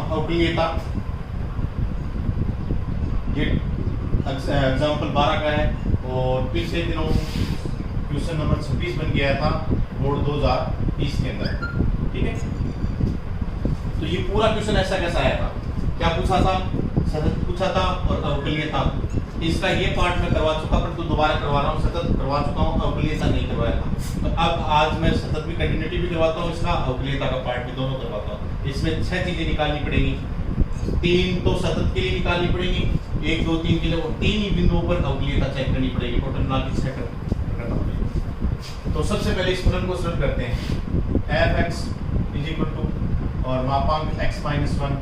अवकलीयता, ये एग्जाम्पल 12 का है और पिछले दिनों क्वेश्चन नंबर 26 बन गया था बोर्ड 2020 के अंदर, ठीक है। तो ये पूरा क्वेश्चन ऐसा कैसा आया था, क्या पूछा था, सतत पूछा था और अवकलीयता। इसका ये पार्ट मैं करवा चुका, पर तो दोबारा करवा रहा हूँ, सतत करवा चुका हूँ, अवकलीयता नहीं करवाया था। तो अब आज मैं सतत भी कंटिन्यूटी भी करवाता हूँ, इसका अवकलीयता का पार्ट भी दोनों करवाता हूँ। इसमें 6 चीजें निकालनी पड़ेगी, 3 तो सतत के लिए निकालनी पड़ेगी, 1 2 3 के लिए, और 3 ही बिंदुओं पर अवकलीयता चेक करनी पड़ेगी, टोटल मिला के 6 करना पड़ेगा। तो सबसे पहले इस फलन को सरल करते हैं, f(x) = और मापांक x-1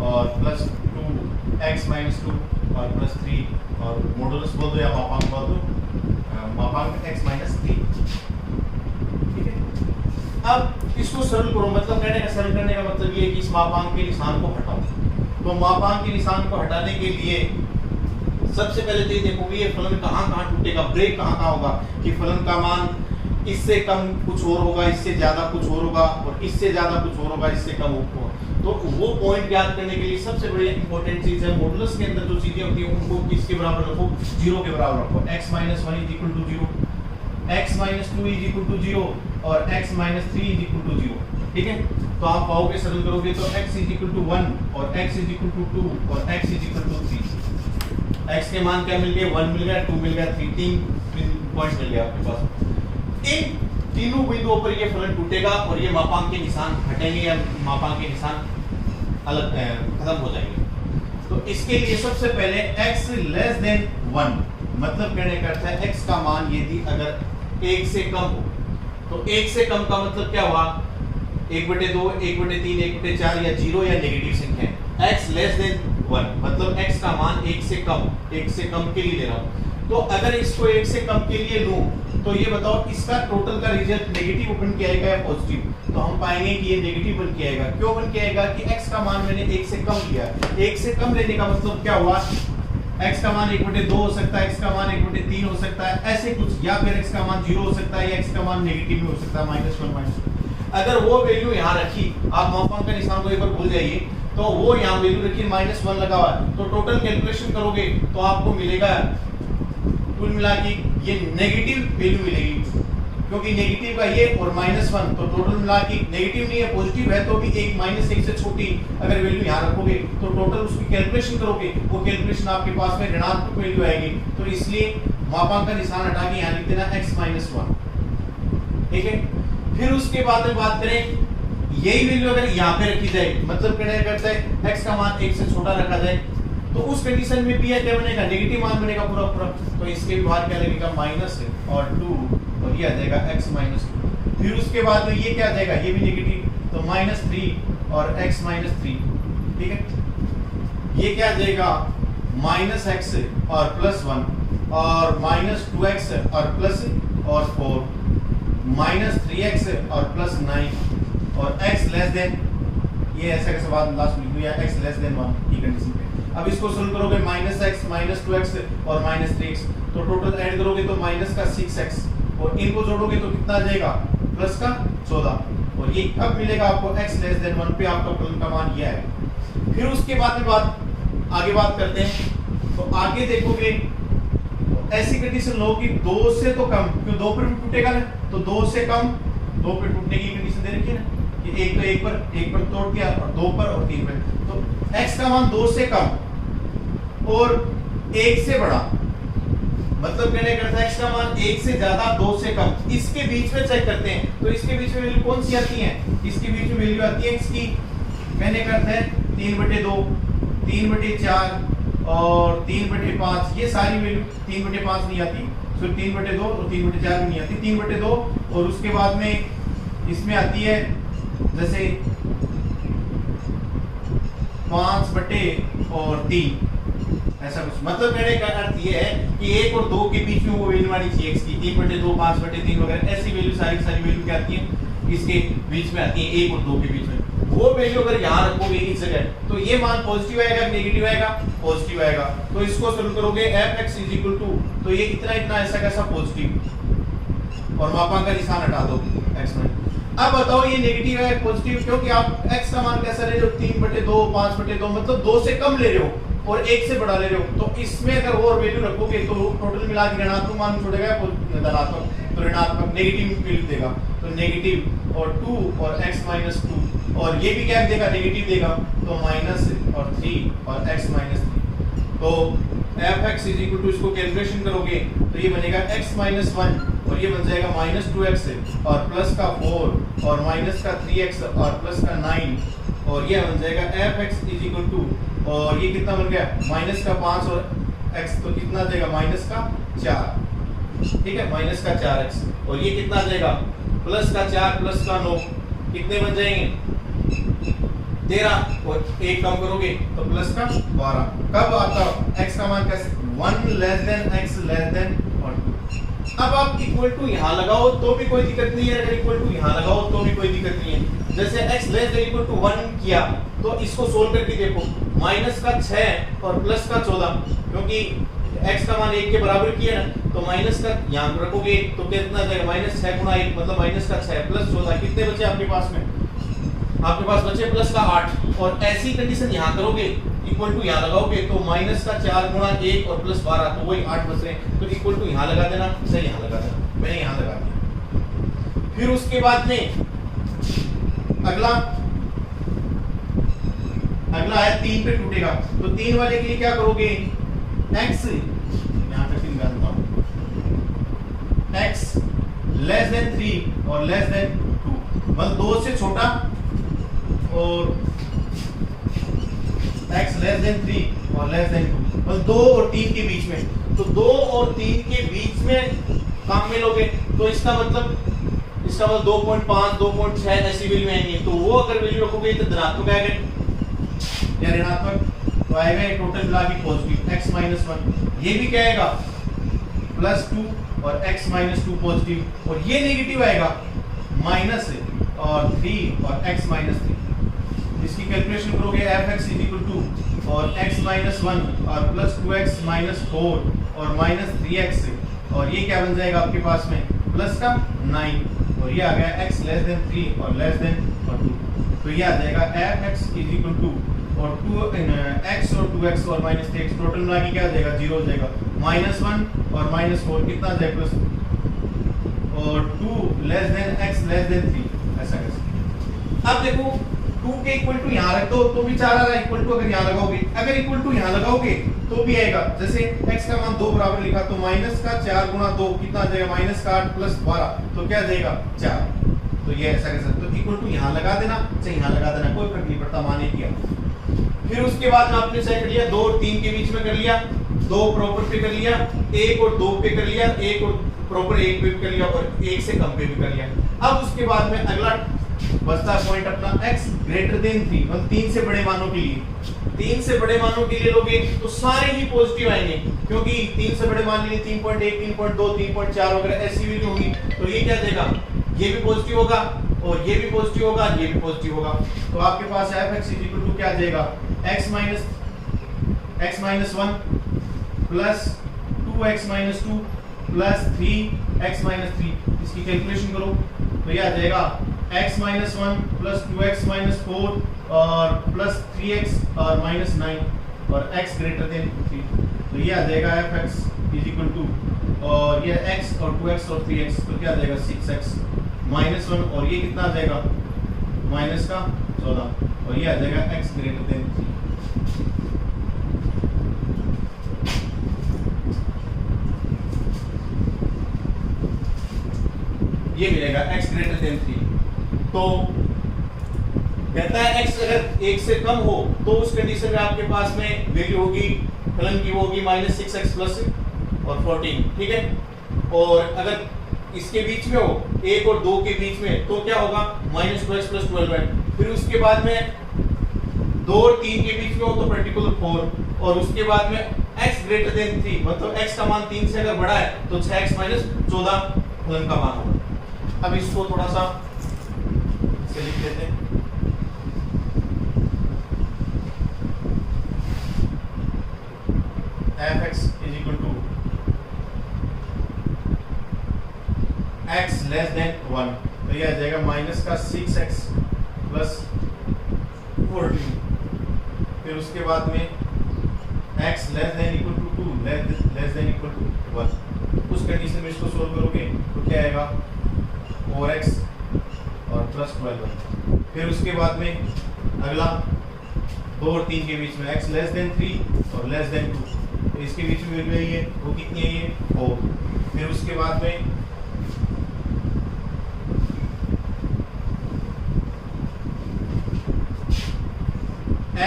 और प्लस 2x-2 और प्लस 3 और मॉडुलस बोल दो या मापांक बोल दो, मापांक x-3, ठीक है। अब इसको सरल करो, मतलब कहने का सरल करने का मतलब ये है कि इस मापांक के निशान को हटाओ। तो मापांक के निशान को हटाने के लिए सबसे पहले तो ये देखोगे ये फलन कहाँ टूटेगा, ब्रेक कहाँ होगा, कि फलन का मान इससे कम कुछ और होगा, इससे ज्यादा कुछ और होगा, और इससे ज्यादा कुछ और होगा, इससे कम होगा। तो वो पॉइंट याद करने के लिए सबसे बड़ी इंपॉर्टेंट चीज है, मॉडुलस के अंदर जो चीजें होती हैं उनको किसके बराबर रखो, 0 के बराबर रखो। x-1 = 0, x-2 = 0 और x-3 = 0, ठीक है। तो आप पाओगे सरल करोगे तो x = 1 और x = 2 और x = 3। x के मान क्या मिल गए, 1 मिल गया, 2 मिल गया, 3 पॉइंट मिल गया आपके पास। इन तीनों बिंदुओं पर ये फलन टूटेगा और ये मापांक के निशान हटेंगे या मापांक के निशान अलग खत्म हो जाएंगे। तो इसके लिए सबसे पहले x < 1, मतलब कहने का अर्थ है x का मान यदि अगर 1 से कम हो, तो 1 से कम का मतलब क्या हुआ, 1/2, 1/3, 1/4 या 0 या नेगेटिव संख्या है। x < 1 मतलब x का मान 1 से कम के लिए ले रहा हूं। तो अगर इसको 1 से कम के लिए लूं तो ये बताओ इसका टोटल का रिजल्ट नेगेटिव बन के आएगा या पॉजिटिव। तो हम पाएंगे कि ये नेगेटिव बन के आएगा। क्यों बन के आएगा कि x का मान मैंने 1 से कम लिया है। 1 से कम लेने का मतलब क्या हुआ, x का मान 1/2 हो सकता है, x का मान 1/3 हो सकता है, ऐसे कुछ, या फिर x का मान 0 हो सकता है या x का मान नेगेटिव में हो सकता है, -1 -2। अगर वो वैल्यू यहाँ रखी, आप मापांक का निशान को एक बार भूल जाइए, तो वो यहाँ वैल्यू रखी -1 लगा हुआ है, तो टोटल कैलकुलेशन करोगे तो आपको मिलेगा कुल मिला के ये नेगेटिव वैल्यू मिलेगी, क्योंकि नेगेटिव का ये और -1, तो टोटल मिला के नेगेटिव नहीं है, पॉजिटिव है तो भी एक -1 से छोटी अगर वैल्यू यहाँ रखोगे तो टोटल उसकी कैलकुलेशन करोगे, वो कैलकुलेशन आपके पास में ऋणात्मक वैल्यू आएगी। तो इसलिए मापांक का निशान हटा के यहाँ लिख देना x-1, ठीक है। फिर उसके बाद में बात करें, यही वैल्यू अगर यहाँ पे रखी जाए, मतलब कहने का अर्थ है x का मान 1 से छोटा रखा जाए, तो उस कंडीशन में भी क्या बनेगा, नेगेटिव मान बनेगा पूरा। तो इसके भी बाहर क्या लगेगा, माइनस और 2 और ये आ जाएगा x-2। फिर उसके बाद में ये क्या आ जाएगा, ये भी नेगेटिव, तो -3 और x-3, ठीक है। ये क्या आ जाएगा, -x और +1 और -2x और प्लस और 4, -3x और +9 और x ये ऐसा कैसे बात लास्ट में लिख दिया, x < 1 की कंडीशन पे। अब इसको सोल्व करोगे, -x -2x और -3x, तो टोटल ऐड करोगे तो माइनस का 6x और इनको जोड़ोगे तो कितना आ जाएगा, प्लस का 14। और ये कब मिलेगा आपको, x < 1 पे आपका फलन का मान ये है। फिर उसके बाद में आगे बात करते हैं। तो आगे देखोगे ऐसी कंडीशन लो कि 2 से तो कम, क्यों 2 पर टूटेगा ना, तो 2 से कम 2 पे टूटने की कंडीशन दे रखी है ना, कि एक पर तोड़ दिया और 2 पर और 3 पर। तो x का मान 2 से कम और 1 से बड़ा, मतलब कहने का अर्थ है x का मान 1 से ज्यादा 2 से कम, इसके बीच में चेक करते हैं। तो इसके बीच में वैल्यू कौन सी आती है, इसके बीच में वैल्यू आती है x की, कहने का अर्थ है 3/2, 3/4 और 3/5। ये सारी वैल्यू 3/5 नहीं आती, सिर्फ 3/2 और 3/4 भी नहीं आती, 3/2 और उसके बाद में इसमें आती है जैसे 5/3, ऐसा कुछ। मतलब कहने का अर्थ ये है कि 1 और 2 के बीच में वो वैल्यू आनी चाहिए x की, 3/2, 5/3 वगैरह ऐसी वैल्यू, सारी वैल्यू क्या आती है इसके बीच में आती है, 1 और 2 के बीच में। वो वैल्यू अगर यहाँ रखोगे इस जगह, तो ये मान पॉजिटिव आएगा, नेगेटिव आएगा, पॉजिटिव आएगा। तो इसको सोल्व करोगे f(x) = तो ये इतना ऐसा कैसा पॉजिटिव, और मापांक का निशान हटा दो x में। अब बताओ ये नेगेटिव है पॉजिटिव, क्योंकि आप x का मान कैसा ले रहे हो 3/2 5/2, मतलब 2 से कम ले रहे हो और 1 से बड़ा ले रहे हो। तो इसमें अगर और वैल्यू रखोगे तो टोटल मिला के ऋणात्मक मान छोड़ेगा धनात्मक, तो ऋणात्मक नेगेटिव वैल्यू देगा। तो नेगेटिव और 2 और x - 2, और ये भी क्या देगा नेगेटिव देगा, तो माइनस और 3 और x - 3। तो fx = इसको कैलकुलेशन करोगे तो ये बनेगा x - 1 और ये बन जाएगा -2x और प्लस का 4 और माइनस का 3x और प्लस का 9, और ये बन जाएगा fx = और ये कितना बन गया माइनस का 5 और x, तो कितना देगा माइनस का 4, ठीक है माइनस का 4x, और ये कितना देगा प्लस का 4 प्लस का 9, कितने बन जाएंगे 13, और 1 कम करोगे तो प्लस का 12। कब आता x का मान कैसे 1 < x < और 2। अब आप इक्वल टू यहाँ लगाओ तो भी कोई दिक्कत नहीं है, अगर इक्वल टू यहाँ लगाओ तो भी कोई दिक्कत नहीं है। जैसे x < 1 किया तो इसको सोल्व करके देखो, माइनस का 6 और प्लस का 14, क्योंकि x का मान 1 के बराबर किया ना, तो माइनस का यहाँ रखोगे तो कितना जाएगा -6 × 1 मतलब माइनस का 6 प्लस 14, कितने बचे आपके पास में, आपके पास बचे प्लस का 8। और ऐसी कंडीशन यहाँ करोगे इक्वल टू यहाँ लगाओगे तो माइनस का 4 × 1 और प्लस 12, तो वही 8 बच रहे हैं, तो इक्वल टू यहाँ लगा देना, सही यहाँ लगा देना, मैंने यहाँ लगा दिया। फिर उसके बाद में अगला है 3 पे टूटेगा, तो 3 वाले के लिए क्या करोगे x यहाँ पे फिर डालता हूँ x < 3 और < 2, मतलब 2 से छोटा और x < 3 और < 2, मतलब 2 और 3 के बीच में, तो 2 और 3 के बीच में काम में लोगे तो इसका मतलब 2.5 2.6 ऐसी वैल्यू आएंगे, तो वो अगर वैल्यू रखोगे तो धनात्मक आएगा या ऋणात्मक, तो आएगा टोटल मिला के पॉजिटिव x - 1, ये भी क्या आएगा +2 और x - 2 पॉजिटिव, और ये नेगेटिव आएगा माइनस और 3 और x - 3। इसकी कैलकुलेशन करोगे fx = और x - 1 और +2x - 4 और -3x, और ये क्या बन जाएगा आपके पास में प्लस का 9, और ये आ गया x < 3 और < 2, तो ये आ जाएगा fx = और 2x और 2x और -3x टोटल मिला के क्या आ जाएगा 0 हो जाएगा, -1 और -4 कितना जाएगा प्लस, और 2 < x < 3, ऐसा कैसे। अब देखो 2 के इक्वल टू यहाँ रख दो तो भी 4 आ रहा है, इक्वल टू अगर यहाँ लगाओगे, अगर इक्वल टू यहाँ लगाओगे तो भी आएगा। जैसे x का मान 2 बराबर लिखा तो माइनस का 4 × 2 कितना आ जाएगा -8 प्लस 12, तो क्या जाएगा 4, तो ये ऐसा कैसे, तो इक्वल टू यहाँ लगा देना चाहे यहाँ लगा देना, कोई फर्क नहीं पड़ता, माने किया। फिर उसके बाद में आपने चेक कर लिया 2 और 3 के बीच में कर लिया, 2 प्रॉपर पे कर लिया, 1 और 2 पे कर लिया, 1 और प्रॉपर 1 पे भी कर लिया, और 1 से कम पे भी कर लिया। अब उसके बाद में अगला बचता पॉइंट अपना x < 3, मतलब 3 से बड़े मानों के लिए, 3 से बड़े मानों के लिए लोगे तो सारे ही पॉजिटिव आएंगे, क्योंकि 3 से बड़े मान लिए 3.1 3.2 3.4 वगैरह ऐसी वैल्यू होगी, तो ये क्या देगा, ये भी पॉजिटिव होगा और ये भी पॉजिटिव होगा, ये भी पॉजिटिव होगा, तो आपके पास fx = क्या देगा x - 1 plus 2x - 2 plus 3x - 3, इसकी कैलकुलेशन करो तो ये आ जाएगा x - 1 प्लस 2x - 4 और प्लस 3x और -9 और x < 3, तो ये आ जाएगा fx = और ये x और 2x और 3x, तो क्या आ जाएगा 6x -1, और ये कितना आ जाएगा माइनस का 14, और ये आ जाएगा x < 3। ये मिलेगा x < 3। तो कहता है x अगर 1 से कम हो तो उस कंडीशन में आपके पास में वैल्यू होगी फलन की, वो होगी -6x प्लस और 14, ठीक है। और अगर इसके बीच में हो 1 और 2 के बीच में तो क्या होगा -2x प्लस 12 है। फिर उसके बाद में 2 और 3 के बीच में हो तो पर्टिकुलर 4, और उसके बाद में x < 3, मतलब x का मान 3 से अगर बड़ा है तो 6x - 14 फलन का मान होगा। अब इसको थोड़ा सा से लिख लेते हैं, fx = x < 1, तो ये आ जाएगा माइनस का 6x प्लस 14। फिर उसके बाद में x less than equal to 2 less than equal to 1। उस कंडीशन में इसको सोल्व करोगे तो क्या आएगा 4x और प्लस 12। फिर उसके बाद में अगला 2 और 3 के बीच में x लेस देन 3 और लेस देन 2, तो इसके बीच में वैल्यू है वो कितनी है ये 4। फिर उसके बाद में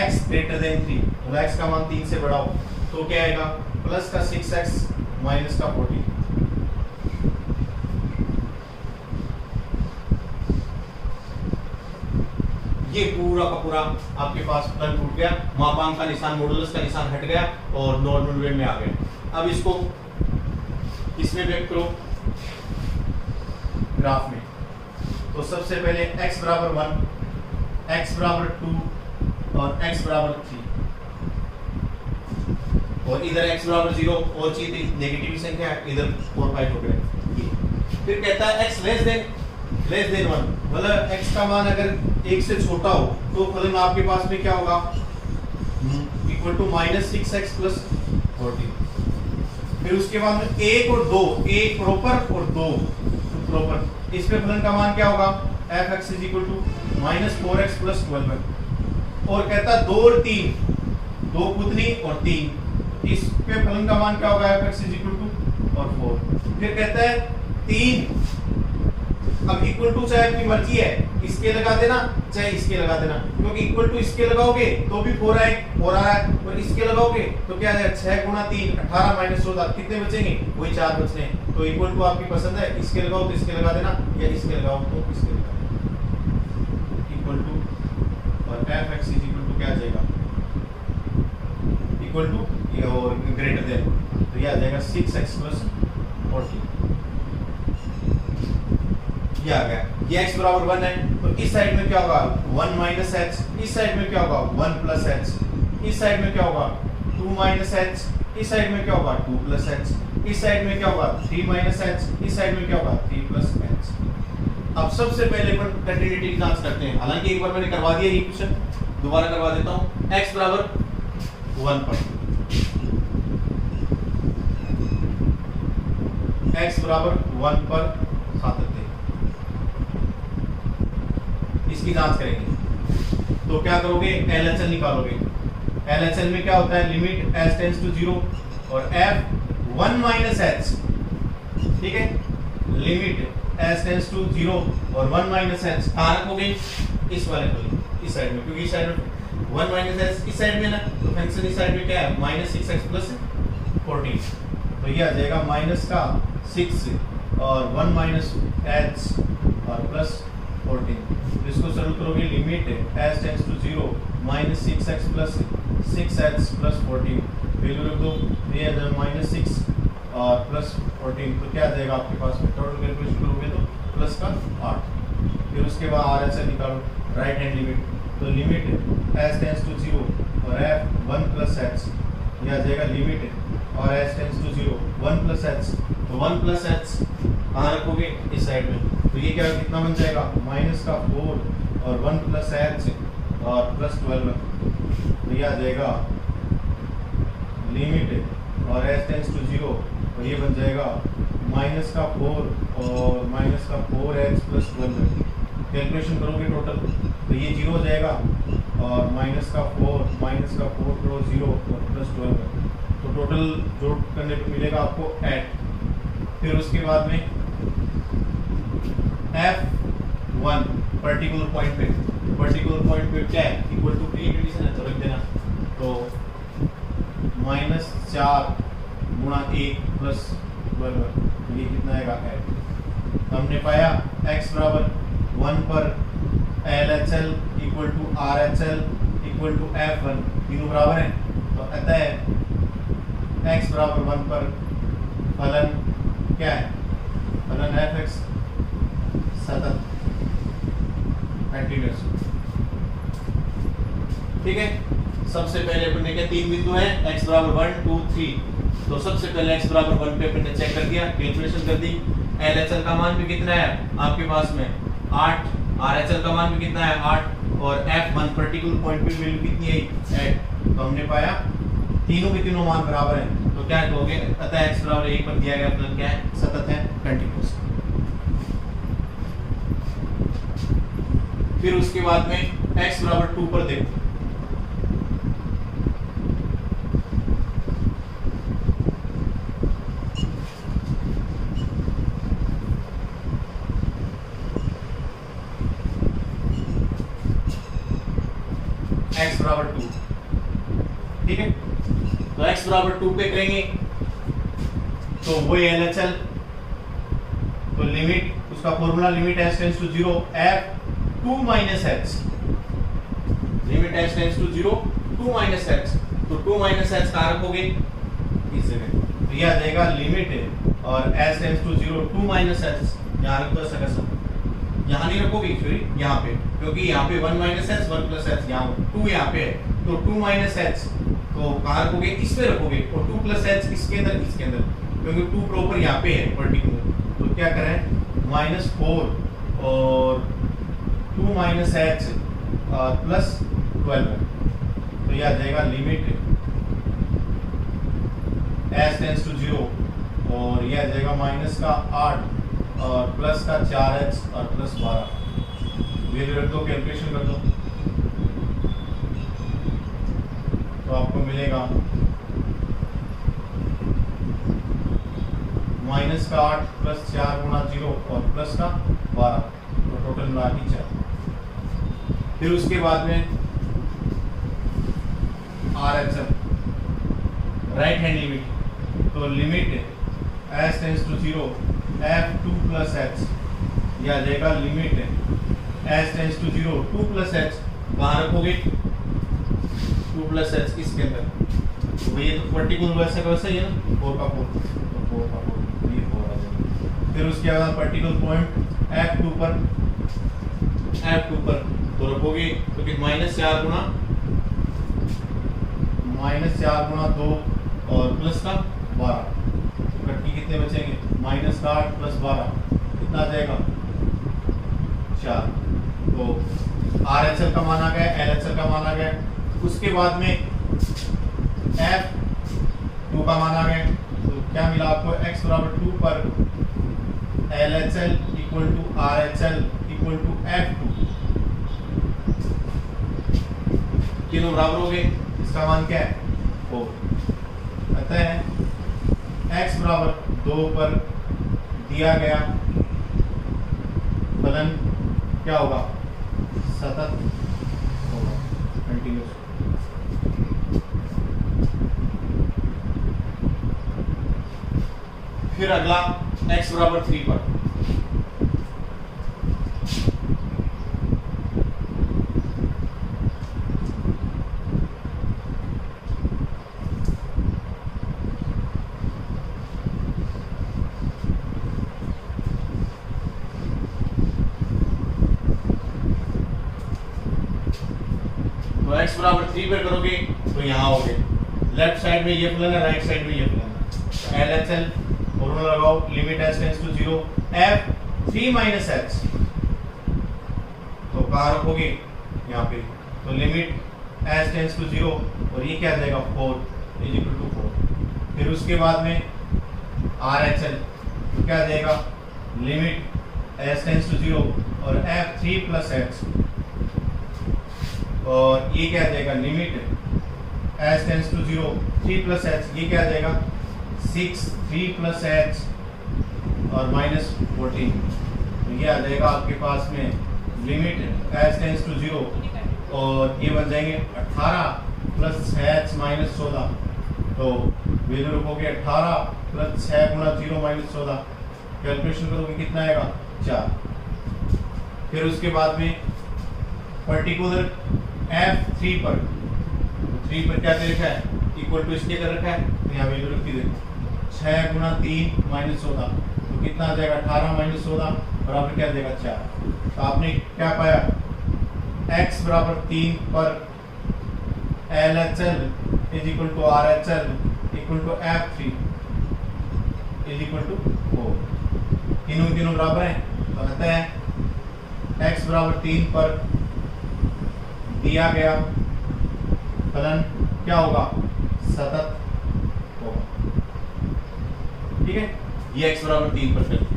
x ग्रेटर देन 3, तो x का मान 3 से बड़ा हो तो क्या आएगा प्लस का 6x माइनस का 14। ये पूरा का पूरा आपके पास फलन टूट गया, मापांक का निशान मॉडुलस का निशान हट गया और नॉर्मल वे में आ गया। अब इसको इसमें व्यक्त करो ग्राफ में। तो सबसे पहले x बराबर 1, x बराबर 2 और x बराबर 3, और इधर x बराबर 0 और चीज नेगेटिव संख्या है, इधर 4 5 हो गए। फिर कहता है x लेस देन 1, मतलब x का मान अगर 1 से छोटा हो तो फलन आपके पास में क्या होगा equal to minus 6x plus 14। फिर उसके बाद में 1 और 2, 1 प्रॉपर और 2 प्रॉपर, इसमें फलन का मान क्या होगा f(x) is equal to minus 4x plus 12। और कहता है 2 और 3, 2 पुतली और 3, इस पे फलन का मान क्या होगा f(x) इज इक्वल टू और 4। फिर कहता है 3, अब इक्वल टू चाहे आपकी मर्जी है इसके लगा देना चाहे इसके लगा देना, क्योंकि इक्वल टू इसके लगाओगे तो भी 4 आ रहा है और इसके लगाओगे तो क्या है 6 गुणा 3 18 माइनस 14, कितने बचेंगे वही 4 बचने। तो इक्वल टू आपकी पसंद है, इसके लगाओ तो इसके लगा देना या इसके लगाओ तो इसके लगा देना इक्वल टू, और f(x) इज इक्वल टू क्या आ जाएगा इक्वल टू ये और ग्रेटर देन, तो ये आ जाएगा 6x प्लस 14। ये आ गया, ये x बराबर 1 है तो इस साइड में क्या होगा 1 माइनस h, इस साइड में क्या होगा 1 प्लस h, इस साइड में क्या होगा 2 माइनस h, इस साइड में क्या होगा 2 प्लस h, इस साइड में क्या होगा 3 माइनस h, इस साइड में क्या होगा 3 प्लस h। अब सबसे पहले अपन कंटिन्यूटी की जांच करते हैं, हालांकि एक बार मैंने करवा दिया ये क्वेश्चन, दोबारा करवा देता हूं। x बराबर 1 पर, x बराबर 1 पर सातत्य, इसकी जांच करेंगे तो क्या करोगे LHL निकालोगे। LHL में क्या होता है लिमिट s टेंड्स टू 0 और f 1 माइनस h, ठीक है, लिमिट s टेंड्स टू 0 और 1 माइनस h कहाँ रखोगे इस वाले को, इस साइड में, क्योंकि इस साइड में 1 माइनस h इस साइड में ना, तो फंक्शन इस साइड में क्या है माइनस 6x प्लस 14, तो ये आ जाएगा माइनस का 6 और 1 माइनस h और प्लस 14। इसको सरल करोगे limit s tends to 0 minus 6x plus 6h plus 14, value रख दो, ये आ जाएगा माइनस 6 और प्लस 14, तो क्या आ जाएगा आपके पास में टोटल कैलकुलेशन करोगे तो प्लस का 8। फिर उसके बाद RHL निकालो राइट हैंड लिमिट, तो लिमिट s टेंड्स टू 0 और f 1 प्लस h, ये आ जाएगा लिमिट और s tends to 0 1 plus h, तो 1 प्लस h कहाँ रखोगे इस साइड में, तो ये क्या कितना बन जाएगा माइनस का 4 और 1 प्लस h और प्लस 12, तो ये आ जाएगा लिमिट और s टेंड्स टू 0 और ये बन जाएगा माइनस का 4 और माइनस का 4h प्लस 12। कैलकुलेशन करोगे टोटल तो ये 0 हो जाएगा और माइनस का 4 करो 0 और प्लस 12, तो टोटल जोड़ करने पे मिलेगा आपको 8। फिर उसके बाद में f1 पर्टिकुलर पॉइंट पे क्या है इक्वल टू प्री कंडीशन है तो रख देना, तो -4 गुणा 1 प्लस 12, ये कितना आएगा 8। हमने पाया x बराबर 1 पर LHL equal to RHL equal to f1 तीनों बराबर हैं, तो अतः x बराबर 1 पर फलन क्या है फलन f(x) सतत कंटीन्यूअस, ठीक है। सबसे पहले अपन ने क्या 3 बिंदु हैं x बराबर 1 2 3, तो सबसे पहले x बराबर 1 पे अपन ने चेक कर दिया, कैलकुलेशन कर दी, LHL का मान भी कितना है आपके पास में 8, RHL का मान भी कितना है 8 और F1 पर्टिकुलर पॉइंट पे वैल्यू कितनी है 8। तो हमने पाया तीनों के तीनों मान बराबर हैं। तो क्या कहोगे, अतः x बराबर 1 पर दिया गया फलन क्या है, सतत है, कंटीन्यूअस। फिर उसके बाद में x बराबर 2 पर देखो, x बराबर 2, ठीक है। तो x बराबर 2 पे करेंगे तो वो LHL, तो लिमिट उसका formula limit h tends to 0 f 2 minus h, limit h tends to 0 2 minus h। तो 2 माइनस h कहाँ रखोगे, इस जगह, तो ये आ जाएगा लिमिट है और h tends to 0 2 minus h, यहाँ रख दो ऐसा कैसा, यहाँ नहीं रखोगे एक्चुअली यहाँ पे, क्योंकि यहाँ पे 1 माइनस h 1 प्लस h, यहाँ 2 यहाँ पे है, तो 2 माइनस h तो कहाँ रखोगे, इस पे रखोगे, और 2 प्लस h इसके अंदर, क्योंकि 2 प्रॉपर यहाँ पे है पर्टिकुलर। तो क्या करें, -4 और 2 माइनस h प्लस 12 है, तो यह आ जाएगा लिमिट h टेंड्स टू 0 और यह आ जाएगा माइनस का 8 और प्लस का 4h और प्लस 12। वैल्यू रख दो, कैलकुलेशन कर दो, तो आपको मिलेगा माइनस का 8 प्लस 4 गुणा 0 और प्लस का 12, तो टोटल मिला के 4। फिर उसके बाद में RHL राइट हैंड लिमिट, तो limit h tends to 0 f2 plus h, यह आ जाएगा limit h tends to 0 2 plus h, कहाँ रखोगे 2 प्लस h इसके अंदर, तो ये तो पर्टिकुलर वैसे का वैसे ही है ना, 4 का 4, तो 4 का 4 ये 4 आ जाएगा। फिर उसके बाद पर्टिकुलर पॉइंट f2 पर तो रखोगे, तो कि -4 गुणा 2 और प्लस का 12, कट्टी कितने बचेंगे, -8 प्लस 12 कितना आ जाएगा 4। तो RHL का मान आ गया, LHL का मान आ गया। उसके बाद में F2 का मान आ गया, तो क्या मिला आपको, x बराबर 2 पर LHL equal to RHL equal to F2, तीनों बराबर हो गए, इसका मान क्या है 4। अतः x बराबर 2 पर दिया गया फलन क्या होगा, सतत होगा, कंटिन्यूअस। फिर अगला x बराबर 3 पर, तो x बराबर 3 पर करोगे तो यहाँ हो गए, लेफ्ट साइड में ये फलन है, राइट साइड में ये फलन है। LHL फॉर्मूला लगाओ, limit h tends to 0 f 3 minus h, तो कहाँ रखोगे यहाँ पे, तो लिमिट h टेंड्स टू 0 और ये क्या आ जाएगा 4 इज इक्वल टू 4। फिर उसके बाद में RHL तो क्या आ जाएगा, लिमिट h टेंड्स टू 0 और f 3 प्लस h, और ये क्या आ जाएगा, limit h tends to 0 3 plus h, ये क्या आ जाएगा 6 3 प्लस h और -14, तो ये आ जाएगा आपके पास में लिमिट h टेंड्स टू 0 और ये बन जाएंगे 18 प्लस h माइनस 14, तो वैल्यू रखोगे 18 प्लस 6 गुणा 0 माइनस 14, कैलकुलेशन करोगे कितना आएगा 4। फिर उसके बाद में पर्टिकुलर F3 पर, 3 पर क्या दे रखा है, इक्वल टू इसके कर रखा है, तो यहाँ वैल्यू रखी देखो 6 गुणा 3 माइनस 14, तो कितना आ जाएगा 18 माइनस 14 बराबर क्या देगा 4। तो आपने क्या पाया, x बराबर 3 पर LHL is equal to RHL equal to F3 is equal to 4, तीनों बराबर हैं। तो कहते हैं x बराबर 3 पर दिया गया फलन क्या होगा, सतत होगा। ठीक है, ये x बराबर 3 पर करते हैं।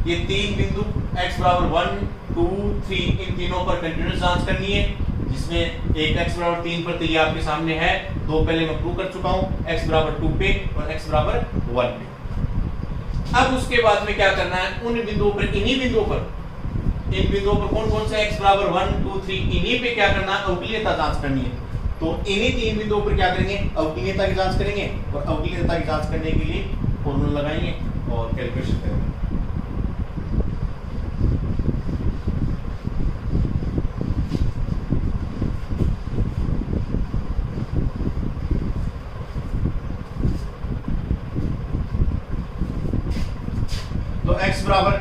ये तीन बिंदु x बराबर 1 2 3 इन तीनों पर कंटीन्यूअस जांच करनी है, जिसमें एक x बराबर 3 पर तो ये आपके सामने है, दो पहले मैं प्रूव कर चुका हूं, x बराबर 2 पे और x बराबर 1 पे। अब उसके बाद में क्या करना है, उन बिंदुओं पर, इन्हीं बिंदुओं पर, इन बिंदुओं पर कौन कौन से x बराबर 1 2 3 इन्हीं पे क्या करना है, अवकलीयता जांच करनी है। तो इन्हीं तीन बिंदुओं पर क्या करेंगे, अवकलीयता की जांच करेंगे, और अवकलीयता की जांच करने के लिए फॉर्मूला लगाएंगे और कैलकुलेशन करेंगे। तो x बराबर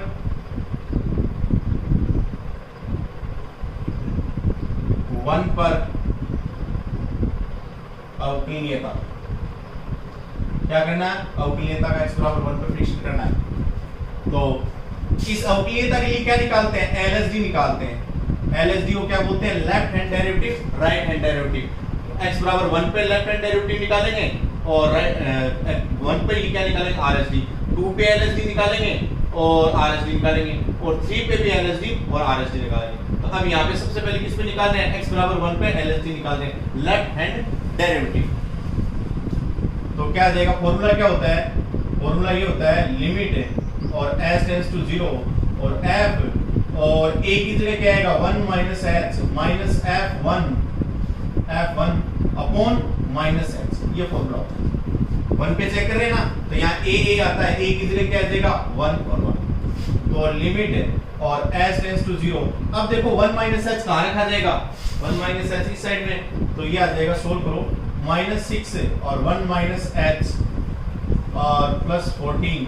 वन पर अवकलीयता क्या करना है, अवकलीयता का x बराबर 1 पर प्रेक्षण करना है। तो इस अवकलीयता के लिए क्या निकालते हैं, LSD निकालते हैं। LSD को क्या बोलते हैं, left hand derivative, right hand derivative. x बराबर 1 पे लेफ्ट हैंड डेरिवेटिव निकालेंगे और 1 पे क्या निकालेंगे, RSD। 2 पे LSD निकालेंगे और RSD निकालेंगे, और 3 पे भी LSD और RSD निकालेंगे। तो अब यहाँ पे सबसे पहले किस पे निकालना है, x बराबर 1 पे LSD निकाल दें, लेफ्ट हैंड डेरिवेटिव। तो क्या देगा, फॉर्मूला क्या होता है, फॉर्मूला ये होता है लिमिट और s टेंड्स टू 0 और f और a की जगह क्या आएगा 1 minus h minus f1 upon minus h, ये फॉर्मूला होता है। 1 पे चेक कर रहे हैं ना, तो यहाँ a आता है, a की जगह क्या आ जाएगा 1 और 1। तो लिमिट और s टेंड्स टू 0। अब देखो 1 माइनस h कहाँ रखा जाएगा, 1 माइनस h इस साइड में, तो ये आ जाएगा, सोल्व करो, -6 और 1 माइनस h और प्लस 14।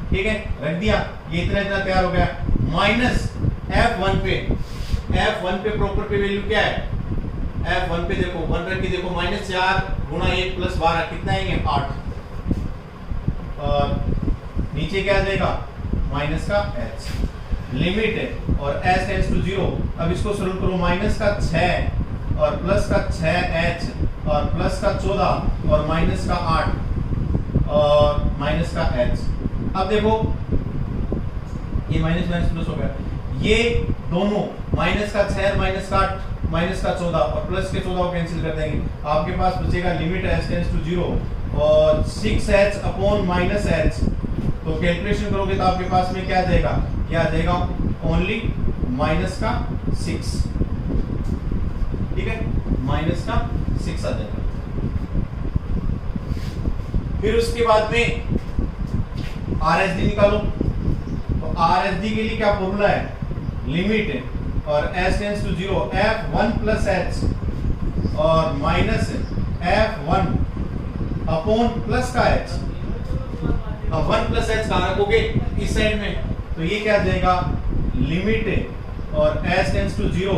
ठीक है, रख दिया, ये इतना इतना तैयार हो गया। माइनस f1 पे प्रॉपर पे वैल्यू क्या है, f1 पे देखो 1 रख के देखो, -4 गुणा 1 प्लस 12 कितना है, 8। और नीचे क्या आ जाएगा, माइनस का h। लिमिट है और s टेंड्स टू 0। अब इसको सॉल्व करो, माइनस का 6 और प्लस का 6h और प्लस का 14 और माइनस का 8 और माइनस का h। अब देखो ये माइनस माइनस प्लस हो गया, ये दोनों माइनस का 6 माइनस का 8 माइनस का 14 और प्लस के 14 को कैंसिल कर देंगे, आपके पास बचेगा लिमिट s टेंड्स टू 0 और 6h अपॉन माइनस h। तो कैलकुलेशन करोगे तो आपके पास में क्या आ जाएगा, क्या आ जाएगा, ओनली माइनस का 6। ठीक है, माइनस का 6 आ जाएगा। फिर उसके बाद में RSD निकालो। तो RSD के लिए क्या फॉर्मूला है, लिमिट और s tends to 0 f1 plus h और माइनस f1 अपॉन प्लस का h। अब 1 प्लस h कहाँ रखोगे, इस साइड में, तो ये क्या आ जाएगा, लिमिट और s टेंड्स टू 0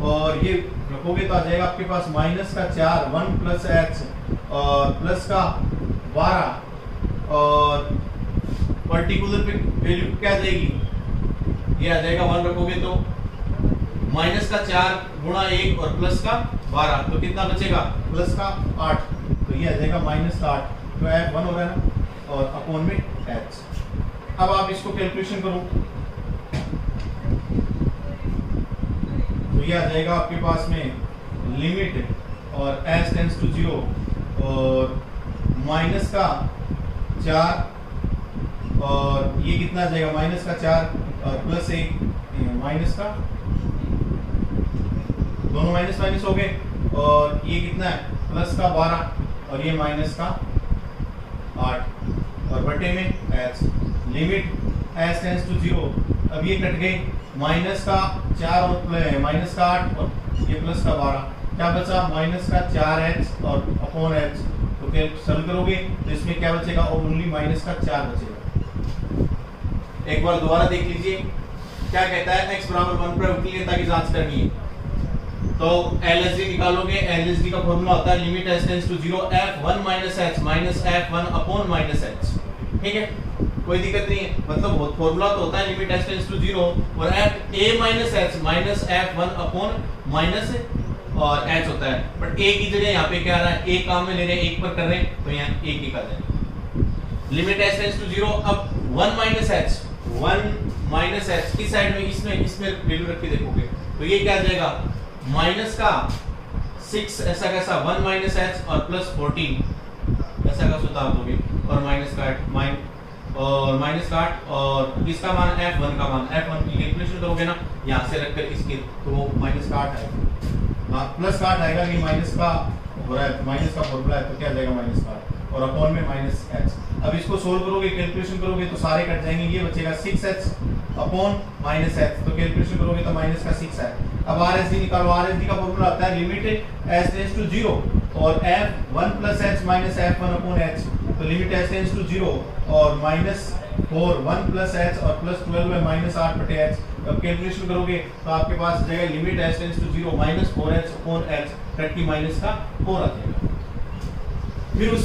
और ये रखोगे तो आ जाएगा आपके पास माइनस का 4 1 प्लस h और प्लस का 12 और पर्टिकुलर पे वैल्यू क्या आ जाएगी, ये आ जाएगा 1 रखोगे तो माइनस का 4 गुणा 1 और प्लस का 12, तो कितना बचेगा, प्लस का 8। तो ये आ जाएगा माइनस का 8, तो f1 हो रहा है ना, और अपॉन में h। अब आप इसको कैलकुलेशन करो, तो ये आ जाएगा आपके पास में लिमिट और s टेंड्स टू 0 और माइनस का 4 और ये कितना आ जाएगा, माइनस का 4 और प्लस 1 माइनस का, दोनों माइनस माइनस हो गए, और ये कितना है, प्लस का 12 और ये माइनस का 8 और बटे में h। Limit s tends to 0, अब ये कट गए, माइनस का 4 और माइनस का 8 और ये प्लस का 12, क्या बचा, माइनस का 4h और अपॉन h। तो क्या सॉल्व करोगे तो इसमें क्या बचेगा, ओनली माइनस का 4 बचेगा। एक बार दोबारा देख लीजिए, क्या कहता है, x बराबर 1 पर अवकलीयता की जांच करनी है। तो LSD निकालोगे, LSD का फॉर्मूला होता है limit s tends to 0 f1 minus h minus f1 upon minus h। ठीक है, कोई दिक्कत नहीं है, मतलब फॉर्मूला तो होता है लिमिट s टेंड्स टू 0 और f a minus h minus f1 upon minus और h होता है, बट a की जगह यहाँ पे क्या आ रहा है, एक काम में ले रहे हैं, एक पर कर रहे हैं, तो यहाँ एक ही कर देंगे। लिमिट s टेंड्स टू 0, अब 1 माइनस h किस साइड में, इसमें वैल्यू रख के देखोगे तो ये क्या आ जाएगा, माइनस का 6 ऐसा कैसा 1 माइनस h और प्लस 14 ऐसा का सुधार दोगे और माइनस का 8 और इसका मान f1 का मान, f1 की कैलकुलेशन करोगे ना यहाँ से रखकर इसके, तो माइनस का 8 आएगा, प्लस का 8 आएगा, नहीं माइनस का हो रहा है, माइनस का फॉर्मूला है तो क्या जाएगा माइनस का 8 और अपॉन में माइनस h। अब इसको सोल्व करोगे, कैलकुलेशन करोगे तो सारे कट जाएंगे, ये बचेगा 6h अपॉन माइनस h, तो कैलकुलेशन करोगे तो माइनस का 6 है। अब RSD निकालो, RSD का फॉर्मूला आता है लिमिट s टेंड्स टू 0 और f1 plus h minus f1 upon h, तो लिमिट s टेंड्स टू 0 और माइनस 4 1 प्लस h और प्लस 12 है माइनस 8 बटे h। अब कैलकुलेशन करोगे तो आपके पास जाएगा limit s tends to 0 minus 4h upon h, cut की माइनस का 4 आ जाएगा। फिर उस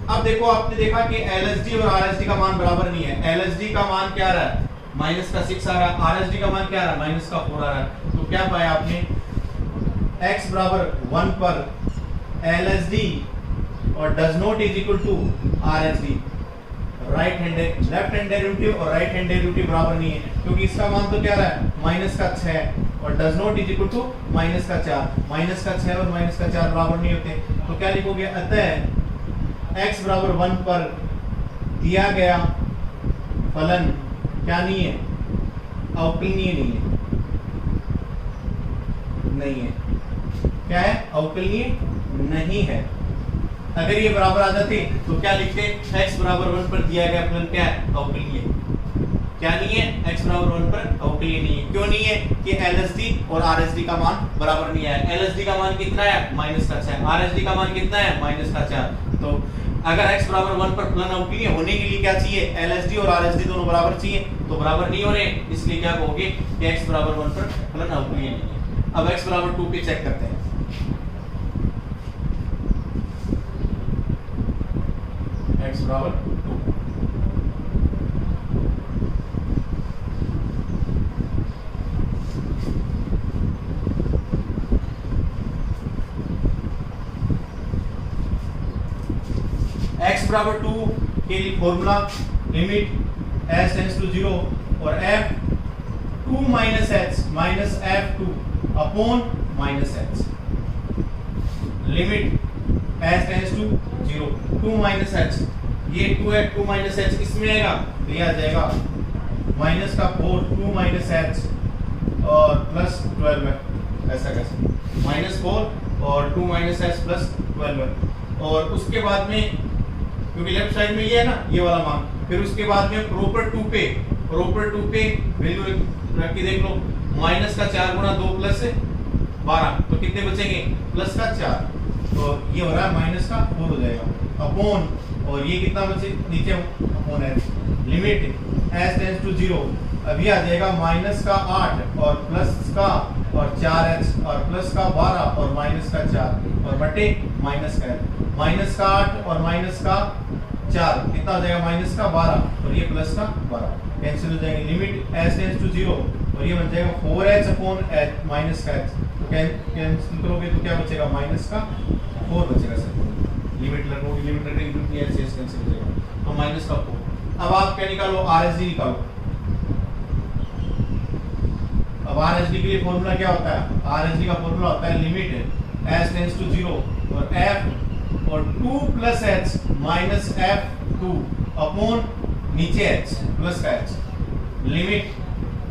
अब देखो, आपने देखा कि LSD और RSD का मान बराबर नहीं है, LSD का मान क्या आ रहा है, माइनस का 6 आ रहा है, RSD का मान क्या आ रहा है, माइनस का 4 आ रहा है, तो क्या पाया आपने, x बराबर 1 पर LSD और does not is equal to RSD, right hand left hand derivative और राइट हैंड डेरिवेटिव बराबर नहीं है, क्योंकि इसका मान तो क्या रहा है माइनस का 6 और does not is equal to minus का 4, माइनस का 6 और माइनस का 4 बराबर नहीं होते, तो क्या लिखोगे, अतः x बराबर 1 पर दिया गया फलन क्या नहीं है, अवकलनीय नहीं है, क्या है, अवकलनीय नहीं है। अगर ये बराबर आ जाते तो क्या लिखते, x बराबर 1 पर दिया गया फलन क्या है, अवकलनीय, क्या नहीं है, x बराबर 1 पर अवकलनीय नहीं है। क्यों नहीं है, कि LSD और RSD का मान बराबर नहीं है, LSD का मान कितना है, माइनस का 6, RSD का मान कितना है, माइनस का 4, तो अगर x बराबर 1 पर फलन अवकलनीय होने के लिए क्या चाहिए, LSD और RSD दोनों बराबर चाहिए, तो बराबर नहीं हो रहे, इसलिए क्या कहोगे कि x बराबर 1 पर फलन अवकलनीय नहीं है। अब x बराबर 2 पे चेक करते हैं, x बराबर 2, x बराबर 2 के लिए formula limit s tends to 0 और f2 minus h minus f2 upon minus h, limit s tends to 0 2 minus h, ये 2 है, 2 माइनस h इसमें आएगा तो ये आ जाएगा माइनस का 4 2 माइनस h और प्लस 12 है, ऐसा कैसे माइनस 4 और 2 माइनस h प्लस 12 है, और उसके बाद में क्योंकि लेफ्ट साइड में ये है ना ये वाला मान, फिर उसके बाद में प्रॉपर 2 पे वैल्यू रख के देख लो, माइनस का 4 गुना 2 प्लस 12, तो कितने बचेंगे, प्लस का 4, तो ये हो रहा है माइनस का 4 हो जाएगा अपॉन, और ये कितना बचे नीचे अपॉन है, लिमिट s टेंड्स टू 0, अभी आ जाएगा माइनस का 8 और प्लस का और 4h और प्लस का 12 और माइनस का 4 और बटे माइनस का माइनस का 8 और माइनस का 4 कितना हो जाएगा, माइनस का 12 और ये प्लस का 12 कैंसिल हो जाएंगे, लिमिट s टेंड्स टू 0 और ये बन जाएगा 4h अपॉन h माइनस का h, तो कैंसिल करोगे तो क्या बचेगा, माइनस का 4 बचेगा सर, लिमिट लगोगे, लिमिट लगेगी ये s कैंसिल हो जाएगा, तो माइनस का 4। अब आप क्या निकालो, RSD निकालो। अब RSD के लिए फॉर्मूला क्या होता है, RSD का फॉर्मूला होता है लिमिट s टेंड्स टू 0 और f और 2 plus h minus f2 upon नीचे h प्लस का h, limit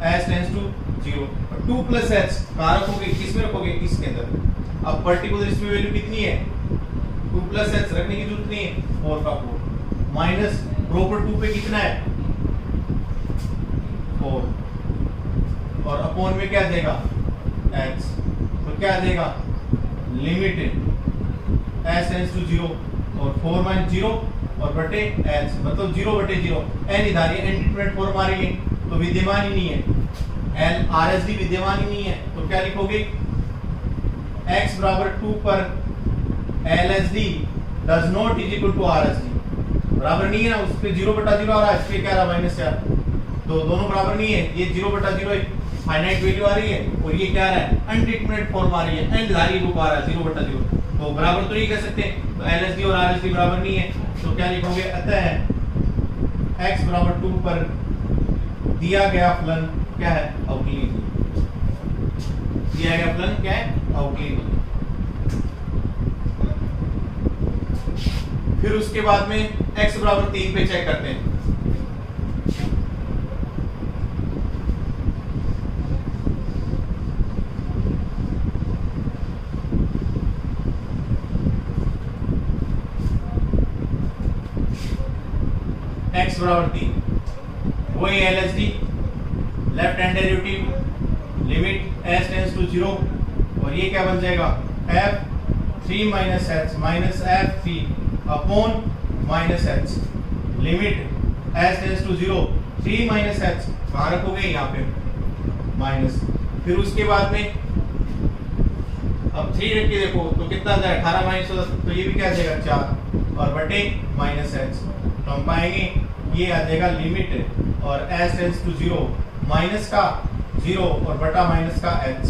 s tends to 0 और 2 प्लस h कहाँ रखोगे, किसमें रखोगे, इसके अंदर। अब पर्टिकुलर इसमें वैल्यू कितनी है, 2 प्लस h रखने की जरूरत नहीं है, 4 का 4 माइनस प्रॉपर 2 पे कितना है 4 और अपॉन में क्या देगा h, तो क्या देगा लिमिट s टेंड्स टू 0 और 4 माइनस 0 और बटे h, मतलब 0 बटे 0, n इधर है, n डिटरमिनेंट फॉर्म आ रही है तो विद्यमान ही नहीं है, l RSD विद्यमान ही नहीं है, तो क्या लिखोगे, x बराबर 2 पर LSD does not is equal to RSD, बराबर नहीं है ना, उस पे 0/0 आ रहा है, इस पे क्या आ रहा है -4, तो दोनों बराबर नहीं है। ये 0/0 फाइनाइट वैल्यू आ रही है और ये क्या आ रहा है अनडिटरमिनेट फॉर्म आ रही है, एंड रूप आ रहा है 0/0, तो बराबर तो नहीं कह सकते, तो LSD और RSD बराबर नहीं है, तो क्या लिखोगे, अतः x बराबर 2 पर दिया गया फलन क्या है अवकलनीय, दिया गया फलन क्या है अवकलनीय। फिर उसके बाद में x बराबर 3 पे चेक करते हैं। x बराबर 3, वही LSD, left hand derivative limit s tends to 0, और ये क्या बन जाएगा f3 minus h minus f3 upon minus h, limit s tends to 0, 3 minus h कहाँ रखोगे यहाँ पे माइनस, फिर उसके बाद में अब 3 रख के देखो तो कितना आ जाए 18 माइनस 14, तो ये भी क्या आ जाएगा 4 और बटे माइनस h, तो हम पाएंगे ये आ जाएगा लिमिट और s टेंड्स टू 0, माइनस का 0 और बटा माइनस का h,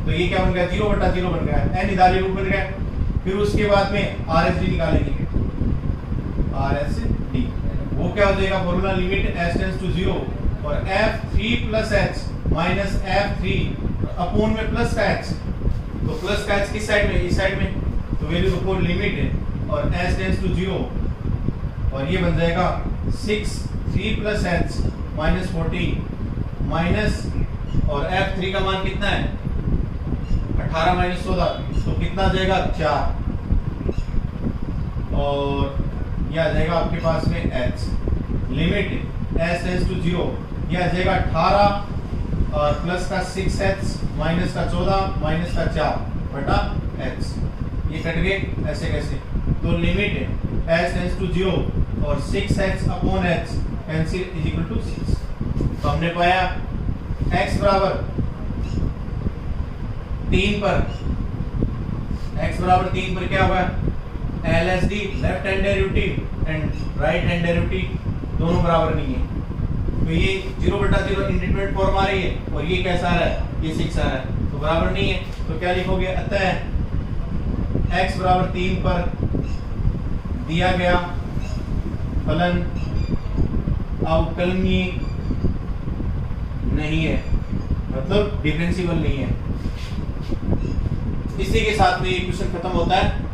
तो ये क्या बन गया 0/0 बन गया, n निदाली रूप बन गया। फिर उसके बाद में RSD निकालेंगे, RSD वो क्या हो जाएगा formula limit s tends to 0 और f3 plus h minus f3 upon में प्लस का h, तो प्लस का h किस साइड में, इस साइड में, तो वैल्यू तो फोर लिमिट और s टेंड्स टू 0 और ये बन जाएगा 6 3 प्लस h माइनस 14 माइनस और f3 का मान कितना है 18 माइनस 14, तो कितना आ जाएगा 4 और यह आ जाएगा आपके पास में h, limit s tends to 0, यह आ जाएगा 18 और प्लस का 6h माइनस का 14 माइनस का 4 बटा h, ये कट गए ऐसे कैसे, तो लिमिट s टेंड्स टू 0 और 6h upon h cancel is equal to 6, तो हमने पाया x बराबर 3 पर, x बराबर 3 पर क्या हुआ LSD left hand derivative and right hand derivative दोनों बराबर नहीं है, तो ये 0/0 इंडिटरमिनेट फॉर्म आ रही है और ये कैसा आ रहा है ये 6 आ रहा है, तो बराबर नहीं है, तो क्या लिखोगे अतः x बराबर 3 पर दिया गया फलन अवकलनीय नहीं है, मतलब डिफरेंशिएबल नहीं है। इसी के साथ में ये क्वेश्चन खत्म होता है।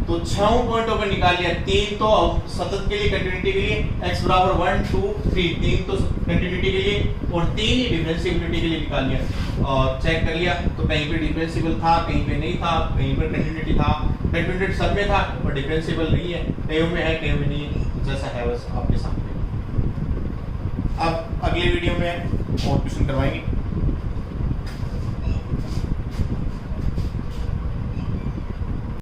तो 6 पॉइंटों पर निकाल लिया, 3 तो सतत के लिए कंटिन्यूटी के लिए, x बराबर 1 2 3, 3 तो कंटिन्यूटी के लिए और 3 ही डिफरेंशिएबिलिटी के लिए निकाल लिया और चेक कर लिया, तो कहीं पे डिफरेंशिएबल था कहीं पे नहीं था, कहीं पर कंटिन्यूटी था, कंटिन्यूटी सब में था और डिफरेंशिएबल नहीं है, कहीं में है कहीं में नहीं है, जैसा है बस आपके सामने। अब अगले वीडियो में और क्वेश्चन करवाएंगे।